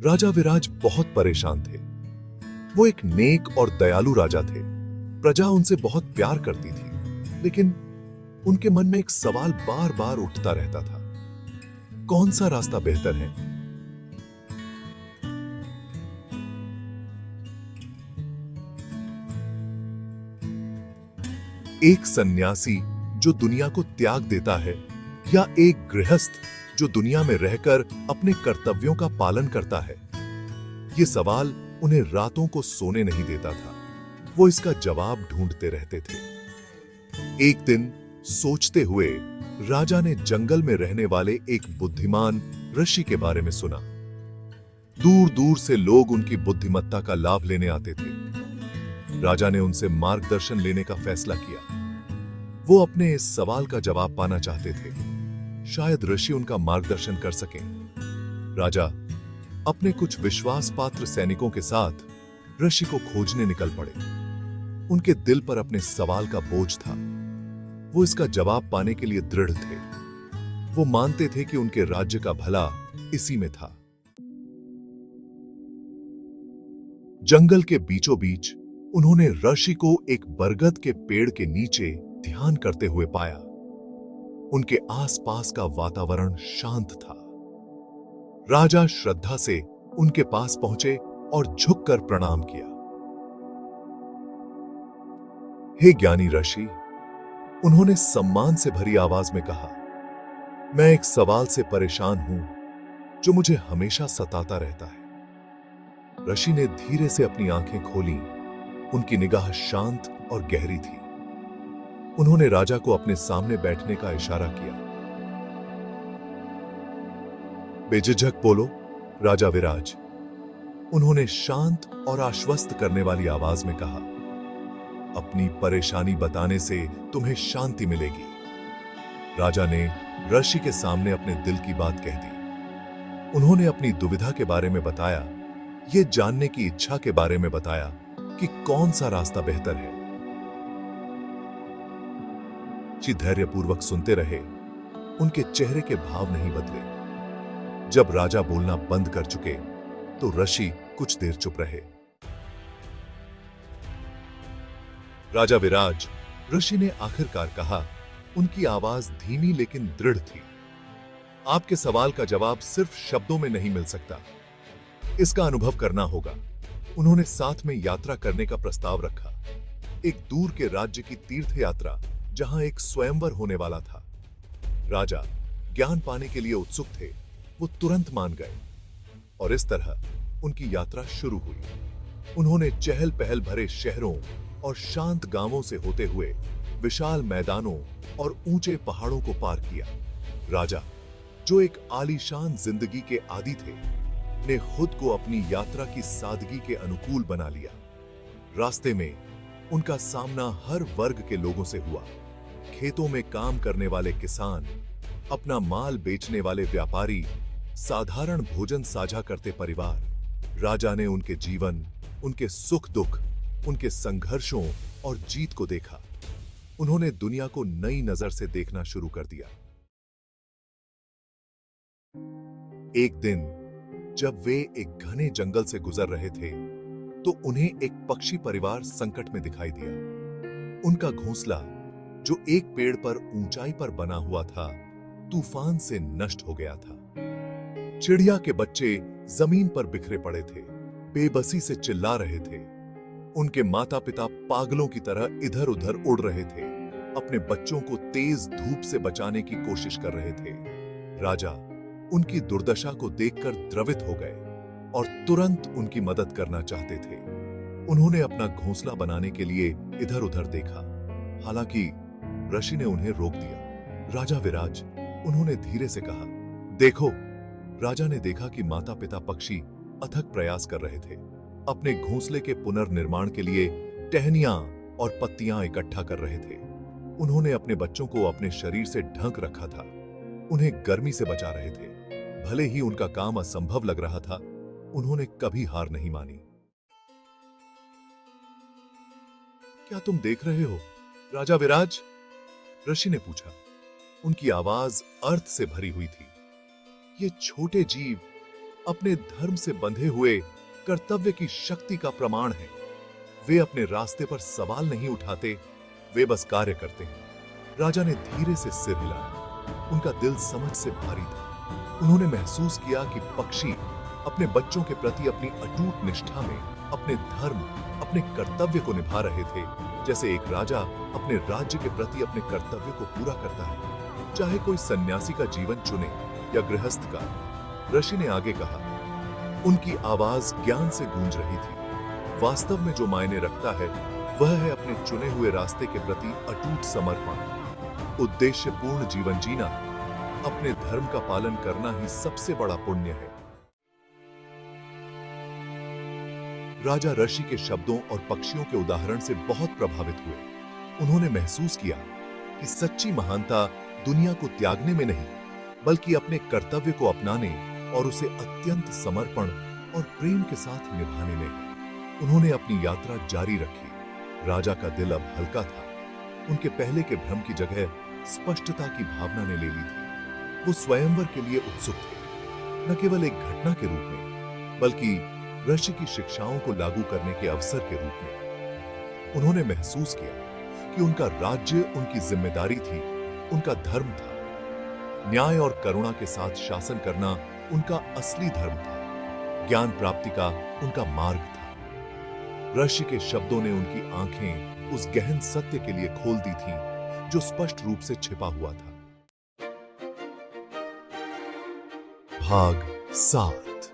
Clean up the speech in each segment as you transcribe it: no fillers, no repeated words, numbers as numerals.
राजा विराज बहुत परेशान थे। वो एक नेक और दयालु राजा थे। प्रजा उनसे बहुत प्यार करती थी, लेकिन उनके मन में एक सवाल बार बार उठता रहता था, कौन सा रास्ता बेहतर है। एक सन्यासी जो दुनिया को त्याग देता है, या एक गृहस्थ जो दुनिया में रहकर अपने कर्तव्यों का पालन करता है। ये सवाल उन्हें रातों को सोने नहीं देता था। वो इसका जवाब ढूंढते रहते थे। एक दिन सोचते हुए राजा ने जंगल में रहने वाले एक बुद्धिमान ऋषि के बारे में सुना। दूर दूर से लोग उनकी बुद्धिमत्ता का लाभ लेने आते थे। राजा ने उनसे मार्गदर्शन लेने का फैसला किया। वो अपने इस सवाल का जवाब पाना चाहते थे। शायद ऋषि उनका मार्गदर्शन कर सकें। राजा अपने कुछ विश्वास पात्र सैनिकों के साथ ऋषि को खोजने निकल पड़े। उनके दिल पर अपने सवाल का बोझ था। वो इसका जवाब पाने के लिए दृढ़ थे। वो मानते थे कि उनके राज्य का भला इसी में था। जंगल के बीचों बीच उन्होंने ऋषि को एक बरगद के पेड़ के नीचे ध्यान करते हुए पाया। उनके आसपास का वातावरण शांत था। राजा श्रद्धा से उनके पास पहुंचे और झुककर प्रणाम किया। हे ज्ञानी ऋषि, उन्होंने सम्मान से भरी आवाज में कहा, मैं एक सवाल से परेशान हूं जो मुझे हमेशा सताता रहता है। ऋषि ने धीरे से अपनी आंखें खोली। उनकी निगाह शांत और गहरी थी। उन्होंने राजा को अपने सामने बैठने का इशारा किया। बेझिझक बोलो राजा विराज, उन्होंने शांत और आश्वस्त करने वाली आवाज में कहा। अपनी परेशानी बताने से तुम्हें शांति मिलेगी। राजा ने ऋषि के सामने अपने दिल की बात कह दी। उन्होंने अपनी दुविधा के बारे में बताया, ये जानने की इच्छा के बारे में बताया कि कौन सा रास्ता बेहतर है। ऋषि धैर्यपूर्वक सुनते रहे। उनके चेहरे के भाव नहीं बदले। जब राजा बोलना बंद कर चुके तो ऋषि कुछ देर चुप रहे। राजा विराज, ऋषि ने आखिरकार कहा। उनकी आवाज धीमी लेकिन दृढ़ थी। आपके सवाल का जवाब सिर्फ शब्दों में नहीं मिल सकता, इसका अनुभव करना होगा। उन्होंने साथ में यात्रा करने का प्रस्ताव रखा। एक दूर के राज्य की तीर्थ यात्रा जहां एक स्वयंवर होने वाला था। राजा ज्ञान पाने के लिए उत्सुक थे। वो तुरंत मान गए और इस तरह उनकी यात्रा शुरू हुई। उन्होंने चहल पहल भरे शहरों और शांत गांवों से होते हुए विशाल मैदानों और ऊंचे पहाड़ों को पार किया। राजा, जो एक आलीशान जिंदगी के आदी थे, ने खुद को अपनी यात्रा की सादगी के अनुकूल बना लिया। रास्ते में उनका सामना हर वर्ग के लोगों से हुआ। खेतों में काम करने वाले किसान, अपना माल बेचने वाले व्यापारी, साधारण भोजन साझा करते परिवार। राजा ने उनके जीवन, उनके सुख दुख, उनके संघर्षों और जीत को देखा। उन्होंने दुनिया को नई नजर से देखना शुरू कर दिया। एक दिन जब वे एक घने जंगल से गुजर रहे थे तो उन्हें एक पक्षी परिवार संकट में दिखाई दिया। उनका घोंसला, जो एक पेड़ पर ऊंचाई पर बना हुआ था, तूफान से नष्ट हो गया था। चिड़िया के बच्चे जमीन पर बिखरे पड़े थे, बेबसी से चिल्ला रहे थे। उनके माता पिता पागलों की तरह इधर उधर उड़ रहे थे, अपने बच्चों को तेज धूप से बचाने की कोशिश कर रहे थे। राजा उनकी दुर्दशा को देखकर द्रवित हो गए और तुरंत उनकी मदद करना चाहते थे। उन्होंने अपना घोंसला बनाने के लिए इधर उधर देखा, हालांकि ऋषि ने उन्हें रोक दिया। राजा विराज, उन्होंने धीरे से कहा, देखो। राजा ने देखा कि माता पिता पक्षी अथक प्रयास कर रहे थे। अपने घोंसले के पुनर्निर्माण के लिए टहनियां और पत्तियां इकट्ठा कर रहे थे। उन्होंने अपने बच्चों को अपने शरीर से ढक रखा था, उन्हें गर्मी से बचा रहे थे। भले ही उनका काम असंभव लग रहा था, उन्होंने कभी हार नहीं मानी। क्या तुम देख रहे हो राजा विराज? ऋषि ने पूछा। उनकी आवाज अर्थ से भरी हुई थी। ये छोटे जीव अपने धर्म से बंधे हुए कर्तव्य की शक्ति का प्रमाण हैं। वे अपने रास्ते पर सवाल नहीं उठाते, वे बस कार्य करते हैं। राजा ने धीरे से सिर हिलाया। उनका दिल समझ से भारी था। उन्होंने महसूस किया कि पक्षी अपने बच्चों के प्रति अपनी अटूट निष्ठा में अपने धर्म, अपने कर्तव्य को निभा रहे थे, जैसे एक राजा अपने राज्य के प्रति अपने कर्तव्य को पूरा करता है, चाहे कोई सन्यासी का जीवन चुने या गृहस्थ का। ऋषि ने आगे कहा, उनकी आवाज ज्ञान से गूंज रही थी। वास्तव में जो मायने रखता है वह है अपने चुने हुए रास्ते के प्रति अटूट समर्पण। उद्देश्यपूर्ण जीवन जीना, अपने धर्म का पालन करना ही सबसे बड़ा पुण्य है। राजा ऋषि के शब्दों और पक्षियों के उदाहरण से बहुत प्रभावित हुए। उन्होंने महसूस किया कि सच्ची महानता दुनिया को त्यागने में नहीं, बल्कि अपने कर्तव्य को अपनाने और उसे अत्यंत समर्पण और प्रेम के साथ निभाने में है। उन्होंने अपनी यात्रा जारी रखी। राजा का दिल अब हल्का था। उनके पहले के भ्रम की जगह स्पष्टता की भावना ने ले ली थी। वो स्वयंवर के लिए उत्सुक थे, न केवल एक घटना के रूप में, बल्कि ऋषि की शिक्षाओं को लागू करने के अवसर के रूप में। उन्होंने महसूस किया कि उनका राज्य उनकी जिम्मेदारी थी, उनका धर्म था। न्याय और करुणा के साथ शासन करना उनका असली धर्म था। ज्ञान प्राप्ति का उनका मार्ग था। ऋषि के शब्दों ने उनकी आंखें उस गहन सत्य के लिए खोल दी थीं, जो स्पष्ट रूप से छिपा हुआ था। भाग 7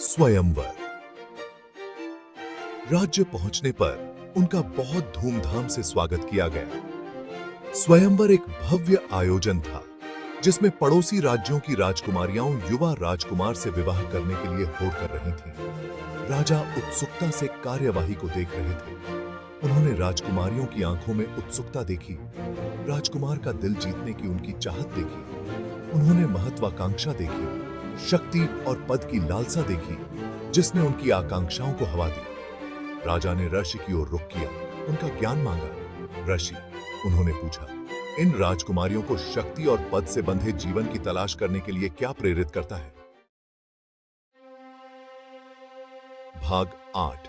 स्वयंवर। राज्य पहुंचने पर उनका बहुत धूमधाम से स्वागत किया गया। स्वयंवर एक भव्य आयोजन था, जिसमें पड़ोसी राज्यों की राजकुमारियां युवा राजकुमार से विवाह करने के लिए होड़ कर रही थीं। राजा उत्सुकता से कार्यवाही को देख रहे थे। उन्होंने राजकुमारियों की आंखों में उत्सुकता देखी, राजकुमार का दिल जीतने की उनकी चाहत देखी। उन्होंने महत्वाकांक्षा देखी, शक्ति और पद की लालसा देखी, जिसने उनकी आकांक्षाओं को हवा दी। राजा ने ऋषि की ओर रुख किया, उनका ज्ञान मांगा। ऋषि, उन्होंने पूछा, इन राजकुमारियों को शक्ति और पद से बंधे जीवन की तलाश करने के लिए क्या प्रेरित करता है? भाग 8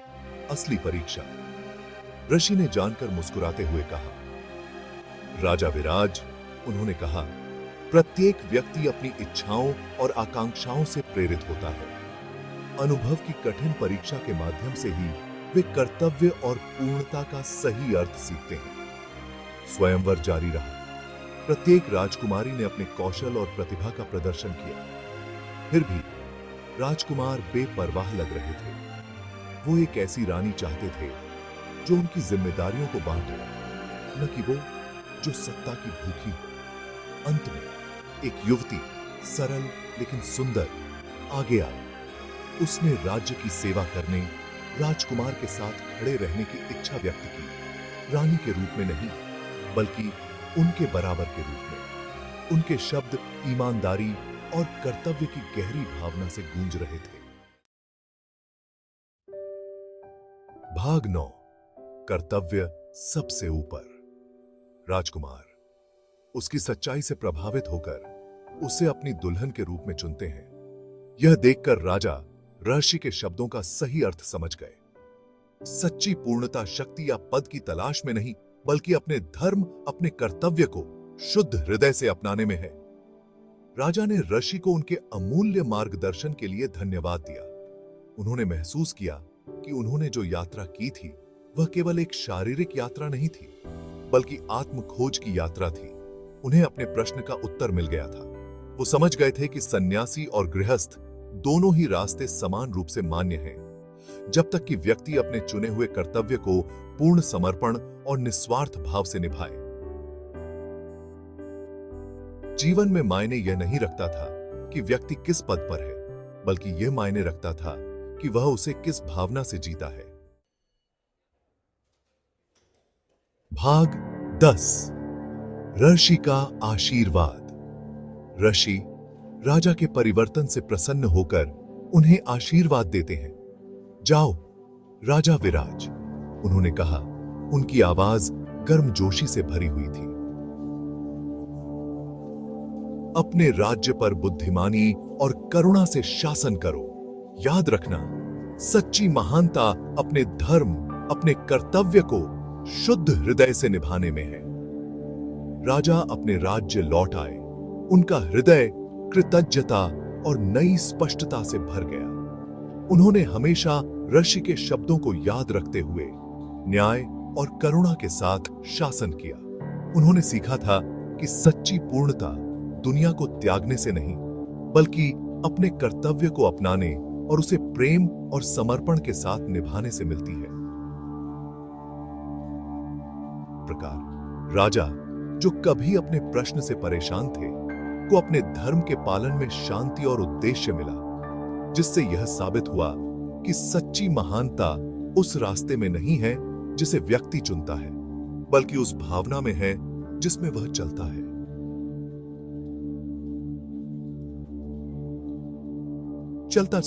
असली परीक्षा। ऋषि ने जानकर मुस्कुराते हुए कहा, राजा विराज, उन्होंने कहा, प्रत्येक व्यक्ति अपनी इच्छाओं और आकांक्षाओं से प्रेरित होता है। अनुभव की कठिन परीक्षा के माध्यम से ही वे कर्तव्य और पूर्णता का सही अर्थ सीखते हैं। स्वयंवर जारी रहा। प्रत्येक राजकुमारी ने अपने कौशल और प्रतिभा का प्रदर्शन किया। फिर भी राजकुमार बेपरवाह लग रहे थे। वो एक ऐसी रानी चाहते थे जो उनकी जिम्मेदारियों को बांटे, न कि वो जो सत्ता की भूखी हो। अंत में एक युवती, सरल लेकिन सुंदर, आगे आई। उसने राज्य की सेवा करने, राजकुमार के साथ खड़े रहने की इच्छा व्यक्त की। रानी के रूप में नहीं, बल्कि उनके बराबर के रूप में। उनके शब्द ईमानदारी और कर्तव्य की गहरी भावना से गूंज रहे थे। भाग 9 कर्तव्य सबसे ऊपर। राजकुमार उसकी सच्चाई से प्रभावित होकर उसे अपनी दुल्हन के रूप में चुनते हैं। यह देखकर राजा ऋषि के शब्दों का सही अर्थ समझ गए। सच्ची पूर्णता शक्ति या पद की तलाश में नहीं, बल्कि अपने धर्म, अपने कर्तव्य को शुद्ध हृदय से अपनाने में है। राजा ने ऋषि को उनके अमूल्य मार्गदर्शन के लिए धन्यवाद दिया। उन्होंने महसूस किया कि उन्होंने जो यात्रा की थी वह केवल एक शारीरिक यात्रा नहीं थी, बल्कि आत्म खोज की यात्रा थी। उन्हें अपने प्रश्न का उत्तर मिल गया था। वो समझ गए थे कि सन्यासी और गृहस्थ दोनों ही रास्ते समान रूप से मान्य हैं, जब तक कि व्यक्ति अपने चुने हुए कर्तव्य को पूर्ण समर्पण और निस्वार्थ भाव से निभाए। जीवन में मायने यह नहीं रखता था कि व्यक्ति किस पद पर है, बल्कि यह मायने रखता था कि वह उसे किस भावना से जीता है। भाग 10 ऋषि का आशीर्वाद। ऋषि राजा के परिवर्तन से प्रसन्न होकर उन्हें आशीर्वाद देते हैं। जाओ राजा विराज, उन्होंने कहा। उनकी आवाज गर्मजोशी से भरी हुई थी। अपने राज्य पर बुद्धिमानी और करुणा से शासन करो। याद रखना, सच्ची महानता अपने धर्म, अपने कर्तव्य को शुद्ध हृदय से निभाने में है। राजा अपने राज्य लौट आए। उनका हृदय कृतज्ञता और नई स्पष्टता से भर गया। उन्होंने हमेशा ऋषि के शब्दों को याद रखते हुए न्याय और करुणा के साथ शासन किया। उन्होंने सीखा था कि सच्ची पूर्णता दुनिया को त्यागने से नहीं, बल्कि अपने कर्तव्य को अपनाने और उसे प्रेम और समर्पण के साथ निभाने से मिलती है। प्रकार राजा, जो कभी अपने प्रश्न से परेशान थे, को अपने धर्म के पालन में शांति और उद्देश्य मिला, जिससे यह साबित हुआ कि सच्ची महानता उस रास्ते में नहीं है जिसे व्यक्ति चुनता है, बल्कि उस भावना में है जिसमें वह चलता है। चलता